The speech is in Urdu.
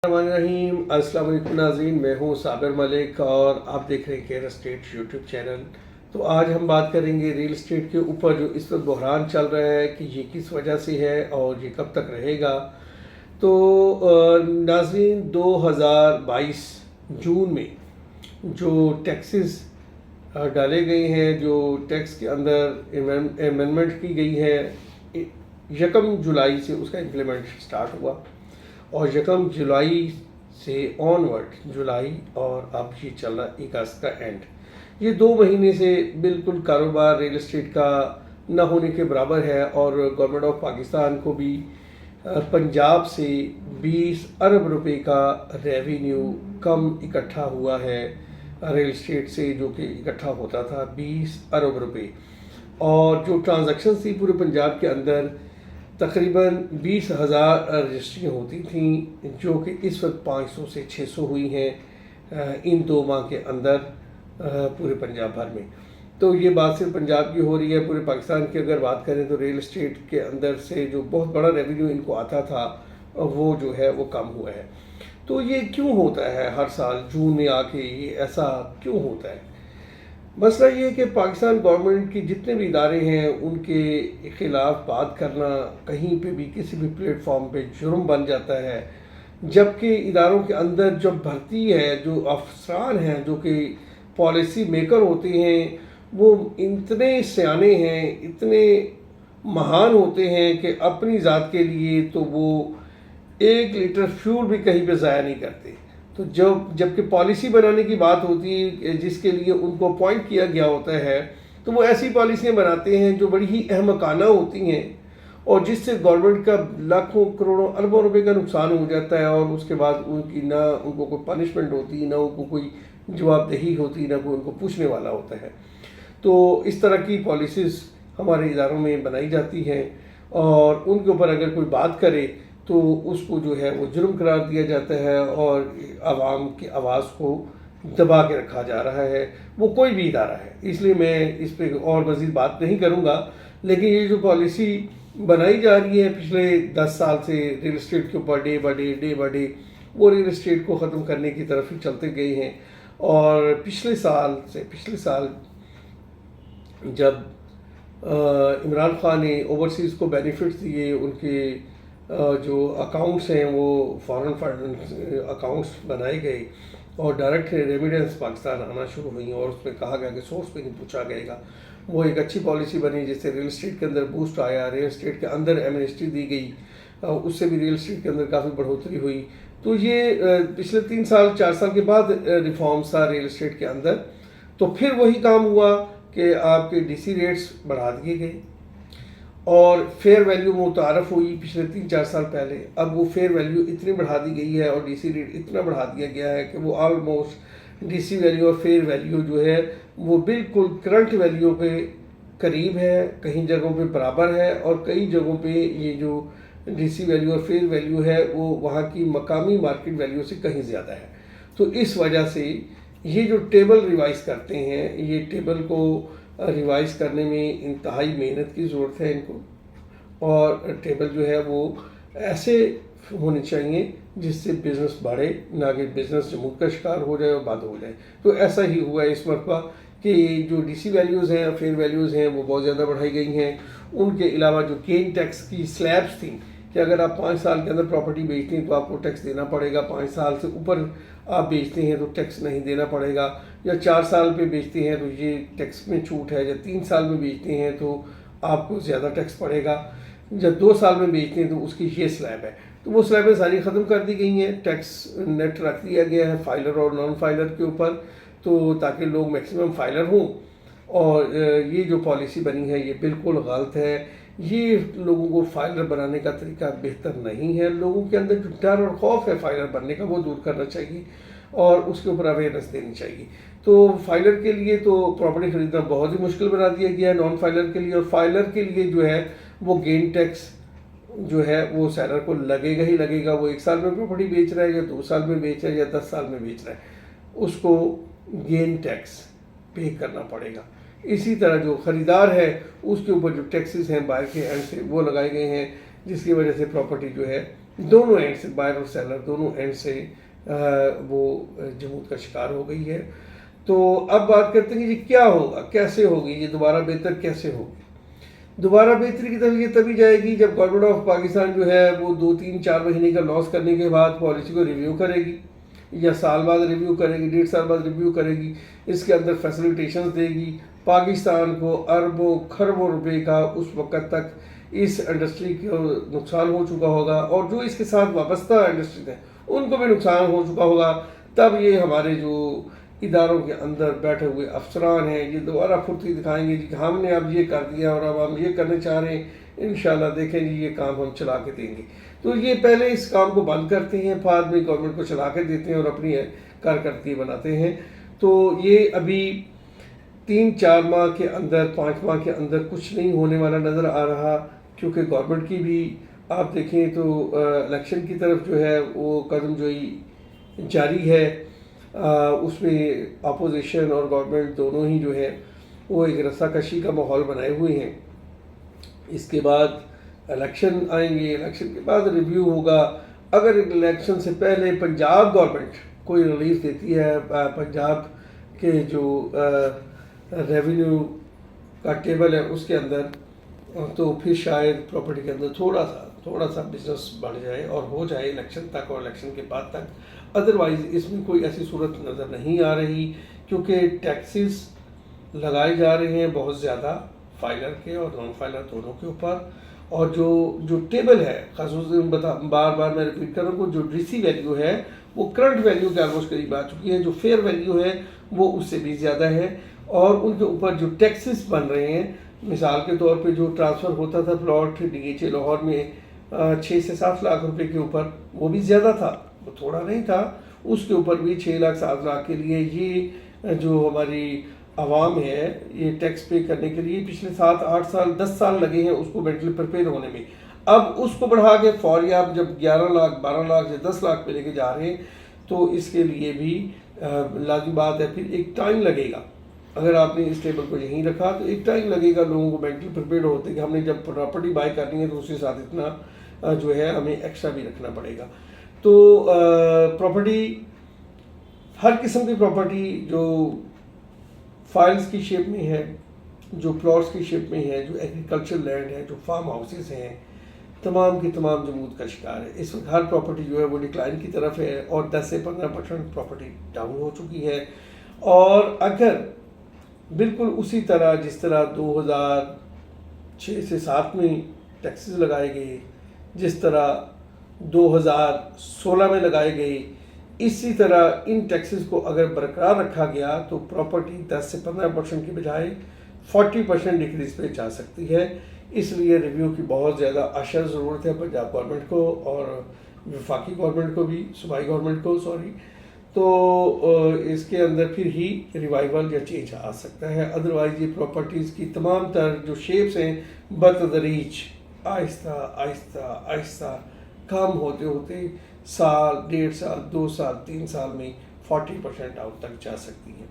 الرحمن الرحیم السلام علیکم ناظرین، میں ہوں صابر ملک اور آپ دیکھ رہے ہیں کیئر اسٹیٹ یوٹیوب چینل۔ تو آج ہم بات کریں گے ریل اسٹیٹ کے اوپر جو اس وقت بحران چل رہا ہے کہ یہ کس وجہ سے ہے اور یہ کب تک رہے گا۔ تو ناظرین، 2022 جون میں جو ٹیکسز ڈالے گئے ہیں، جو ٹیکس کے اندر امینڈمنٹ کی گئی ہے، 1 جولائی سے اس کا امپلیمنٹ سٹارٹ ہوا اور 1 جولائی سے آن ورڈ، جولائی اور اب یہ چل رہا اگست کا اینڈ، یہ 2 مہینے سے بالکل کاروبار ریل اسٹیٹ کا نہ ہونے کے برابر ہے۔ اور گورنمنٹ آف پاکستان کو بھی پنجاب سے 20 ارب روپے کا ریونیو کم اکٹھا ہوا ہے ریل اسٹیٹ سے، جو کہ اکٹھا ہوتا تھا 20 ارب روپے، اور جو ٹرانزیکشن تھی پورے پنجاب کے اندر تقریباً 20,000 رجسٹریاں ہوتی تھیں، جو کہ اس وقت 500 سے 600 ہوئی ہیں ان 2 ماہ کے اندر پورے پنجاب بھر میں۔ تو یہ بات صرف پنجاب کی ہو رہی ہے، پورے پاکستان کی اگر بات کریں تو ریل اسٹیٹ کے اندر سے جو بہت بڑا ریونیو ان کو آتا تھا وہ جو ہے وہ کم ہوا ہے۔ تو یہ کیوں ہوتا ہے ہر سال جون میں آ کے، یہ ایسا کیوں ہوتا ہے؟ مسئلہ یہ ہے کہ پاکستان گورنمنٹ کی جتنے بھی ادارے ہیں ان کے خلاف بات کرنا کہیں پہ بھی کسی بھی پلیٹ فارم پہ جرم بن جاتا ہے، جبکہ اداروں کے اندر جب بھرتی ہے، جو افسران ہیں جو کہ پالیسی میکر ہوتے ہیں، وہ اتنے سیانے ہیں، اتنے مہان ہوتے ہیں کہ اپنی ذات کے لیے تو وہ 1 لیٹر فیول بھی کہیں پہ ضائع نہیں کرتے۔ تو جبکہ پالیسی بنانے کی بات ہوتی ہے جس کے لیے ان کو اپوائنٹ کیا گیا ہوتا ہے، تو وہ ایسی پالیسیاں بناتے ہیں جو بڑی ہی احمقانہ ہوتی ہیں اور جس سے گورنمنٹ کا لاکھوں کروڑوں اربوں روپے کا نقصان ہو جاتا ہے، اور اس کے بعد نہ ان کو کوئی پنشمنٹ ہوتی، نہ ان کو کوئی جواب دہی ہوتی، نہ کوئی ان کو پوچھنے والا ہوتا ہے۔ تو اس طرح کی پالیسیز ہمارے اداروں میں بنائی جاتی ہیں اور ان کے اوپر اگر کوئی بات کرے تو اس کو جو ہے وہ جرم قرار دیا جاتا ہے اور عوام کی آواز کو دبا کے رکھا جا رہا ہے، وہ کوئی بھی ادارہ ہے۔ اس لیے میں اس پہ اور مزید بات نہیں کروں گا، لیکن یہ جو پالیسی بنائی جا رہی ہے پچھلے 10 سال سے ریل اسٹیٹ کے اوپر، ڈے بائی ڈے وہ ریل اسٹیٹ کو ختم کرنے کی طرف ہی چلتے گئے ہیں۔ اور پچھلے سال جب عمران خان نے اوورسیز کو بینیفٹس دیے، ان کے جو اکاؤنٹس ہیں وہ فارن فنڈ اکاؤنٹس بنائے گئے اور ڈائریکٹ ریمیڈنس پاکستان آنا شروع ہوئی، اور اس میں کہا گیا کہ سورس پہ نہیں پوچھا جائے گا، وہ ایک اچھی پالیسی بنی جس سے ریل اسٹیٹ کے اندر بوسٹ آیا، ریل اسٹیٹ کے اندر ایمنسٹی دی گئی، اس سے بھی ریل اسٹیٹ کے اندر کافی بڑھوتری ہوئی۔ تو یہ پچھلے 4 سال کے بعد ریفارمز تھا ریل اسٹیٹ کے اندر۔ تو پھر وہی کام ہوا کہ آپ کے ڈی سی ریٹس بڑھا دیے گئے اور فیئر ویلیو متعارف ہوئی پچھلے 3-4 سال پہلے۔ اب وہ فیئر ویلیو اتنی بڑھا دی گئی ہے اور ڈی سی ریٹ اتنا بڑھا دیا گیا ہے کہ وہ آلموسٹ ڈی سی ویلیو اور فیئر ویلیو جو ہے وہ بالکل کرنٹ ویلیو کے قریب ہے، کہیں جگہوں پہ برابر ہے، اور کئی جگہوں پہ یہ جو ڈی سی ویلیو اور فیئر ویلیو ہے وہ وہاں کی مقامی مارکیٹ ویلیو سے کہیں زیادہ ہے۔ تو اس وجہ سے یہ جو ٹیبل ریوائز کرتے ہیں، یہ ٹیبل کو ریوائز کرنے میں انتہائی محنت کی ضرورت ہے ان کو، اور ٹیبل جو ہے وہ ایسے ہونے چاہیے جس سے بزنس بڑھے، نہ کہ بزنس جمود کا شکار ہو جائے اور بند ہو جائے۔ تو ایسا ہی ہوا ہے اس مرتبہ کہ جو ڈی سی ویلیوز ہیں، فیئر ویلیوز ہیں، وہ بہت زیادہ بڑھائی گئی ہیں۔ ان کے علاوہ جو گین ٹیکس کی سلیبس تھیں کہ اگر آپ 5 سال کے اندر پراپرٹی بیچتے ہیں تو آپ کو ٹیکس دینا پڑے گا، 5 سال سے اوپر آپ بیچتے ہیں تو ٹیکس نہیں دینا پڑے گا، یا 4 سال پہ بیچتے ہیں تو یہ ٹیکس میں چھوٹ ہے، یا 3 سال میں بیچتے ہیں تو آپ کو زیادہ ٹیکس پڑے گا، جب 2 سال میں بیچتے ہیں تو اس کی یہ سلیب ہے۔ تو وہ سلیبیں ساری ختم کر دی گئی ہیں، ٹیکس نیٹ رکھ دیا گیا ہے فائلر اور نان فائلر کے اوپر، تو تاکہ لوگ میکسیمم فائلر ہوں۔ اور یہ جو پالیسی بنی ہے یہ بالکل غلط ہے، یہ لوگوں کو فائلر بنانے کا طریقہ بہتر نہیں ہے۔ لوگوں کے اندر جو ڈر اور خوف ہے فائلر بننے کا وہ دور کرنا چاہیے اور اس کے اوپر اویئرنیس دینی چاہیے۔ تو فائلر کے لیے تو پراپرٹی خریدنا بہت ہی مشکل بنا دیا گیا ہے نان فائلر کے لیے، اور فائلر کے لیے جو ہے وہ گین ٹیکس جو ہے وہ سیلر کو لگے گا ہی لگے گا۔ وہ 1 سال میں پراپرٹی بیچ رہا ہے یا 2 سال میں بیچ رہا ہے یا 10 سال میں بیچ رہا ہے، اس کو گین ٹیکس پے کرنا پڑے گا۔ اسی طرح جو خریدار ہے اس کے اوپر جو ٹیکسز ہیں باہر کے اینڈ سے وہ لگائے گئے ہیں، جس کی وجہ سے پراپرٹی جو ہے دونوں اینڈ سے بائر اور سیلر دونوں اینڈ سے وہ جمود کا شکار ہو گئی ہے. تو اب بات کرتے ہیں کہ یہ کیا ہوگا، کیسے ہوگی یہ دوبارہ بہتر کیسے ہوگی. دوبارہ بہتری کی طرف یہ تبھی جائے گی جب گورنمنٹ آف پاکستان جو ہے وہ 2-3-4 مہینے کا لاس کرنے کے بعد پالیسی کو ریویو کرے گی، یا سال بعد ریویو کرے گی، 1.5 سال بعد ریویو کرے گی. اس کے اندر فیسیلیٹیشنز دے گی. پاکستان کو اربوں کھربوں روپے کا اس وقت تک اس انڈسٹری کو نقصان ہو چکا ہوگا، اور جو اس کے ساتھ وابستہ انڈسٹریز ہیں ان کو بھی نقصان ہو چکا ہوگا. تب یہ ہمارے جو اداروں کے اندر بیٹھے ہوئے افسران ہیں یہ دوبارہ پھرتی دکھائیں گے کہ ہم نے اب یہ کر دیا اور اب ہم یہ کرنے چاہ رہے ہیں، انشاءاللہ دیکھیں جی یہ کام ہم چلا کے دیں گے. تو یہ پہلے اس کام کو بند کرتے ہیں، بعد میں گورنمنٹ کو چلا کے دیتے ہیں اور اپنی کارکردگی بناتے ہیں. تو یہ ابھی 3-4 ماہ کے اندر 5 ماہ کے اندر کچھ نہیں ہونے والا نظر آ رہا، کیونکہ گورنمنٹ کی بھی آپ دیکھیں تو الیکشن کی طرف جو ہے وہ قدم جوئی جاری ہے. اس میں اپوزیشن اور گورنمنٹ دونوں ہی جو ہے وہ ایک رسہ کشی کا ماحول بنائے ہوئے ہیں. اس کے بعد الیکشن آئیں گے، الیکشن کے بعد ریویو ہوگا. اگر الیکشن سے پہلے پنجاب گورنمنٹ کوئی ریلیف دیتی ہے پنجاب کے جو ریونیو کا ٹیبل ہے اس کے اندر، تو پھر شاید پراپرٹی کے اندر تھوڑا سا بزنس بڑھ جائے اور ہو جائے الیکشن تک اور الیکشن کے بعد تک. ادروائز اس میں کوئی ایسی صورت نظر نہیں آ رہی، کیونکہ ٹیکسز لگائے جا رہے ہیں بہت زیادہ فائلر کے اور نان فائلر دونوں کے اوپر. اور جو ٹیبل ہے خصوصاً بار بار میں ریپیٹ کر رہا ہوں، جو ڈی سی ویلیو ہے وہ کرنٹ ویلیو کے آلموسٹ قریب آ چکی ہے. جو فیئر ویلیو ہے وہ اس سے بھی زیادہ ہے. اور ان کے اوپر جو ٹیکسز بن رہے ہیں، مثال کے طور پہ جو ٹرانسفر ہوتا تھا پلاٹ DHA لاہور میں 6 سے 7 لاکھ روپے کے اوپر، وہ بھی زیادہ تھا، وہ تھوڑا نہیں تھا. اس کے اوپر بھی 6 لاکھ 7 لاکھ کے لیے یہ جو ہماری عوام ہے یہ ٹیکس پے کرنے کے لیے پچھلے 7-8 سال 10 سال لگے ہیں اس کو مینٹلی پریپیئر ہونے میں. اب اس کو بڑھا کے فوری آپ جب 11 لاکھ 12 لاکھ یا 10 لاکھ پہ لے کے جا رہے ہیں، تو اس کے لیے بھی لازمی بات ہے پھر ایک ٹائم لگے گا. اگر آپ نے اس ٹیبل کو یہیں رکھا تو ایک ٹائم لگے گا لوگوں کو مینٹلی پریپیئر ہوتے کہ ہم نے جب پراپرٹی بائی کرنی ہے تو اس کے ساتھ اتنا جو ہے ہمیں ایکسٹرا بھی رکھنا پڑے گا. تو پراپرٹی، ہر قسم کی پراپرٹی جو فائلز کی شیپ میں ہے، جو پلاٹس کی شیپ میں ہے، جو ایگریکلچر لینڈ ہے، جو فارم ہاؤسز ہیں، تمام کی تمام جمود کا شکار ہے. اس وقت ہر پراپرٹی جو ہے وہ ڈکلائن کی طرف ہے اور 10 سے 15% پراپرٹی ڈاؤن ہو چکی ہے. اور اگر بالکل اسی طرح جس طرح 2006 سے 7 میں ٹیکسز لگائے گئے، جس طرح 2016 میں لگائے گئے، اسی طرح ان ٹیکسز کو اگر برقرار رکھا گیا تو پراپرٹی 10 سے 15% کی بجائے 40% ڈکریز پہ جا سکتی ہے. اس لیے ریویو کی بہت زیادہ اشد ضرورت ہے پنجاب گورنمنٹ کو اور وفاقی گورنمنٹ کو بھی، صوبائی گورنمنٹ کو تو اس کے اندر پھر ہی ریوائول یا چینج آ سکتا ہے. ادروائز یہ پراپرٹیز کی تمام تر جو شیپس ہیں بتدریج آہستہ آہستہ آہستہ کم ہوتے ہوتے سال 1.5 سال 2 سال 3 سال میں 40% آؤٹ تک جا سکتی ہیں.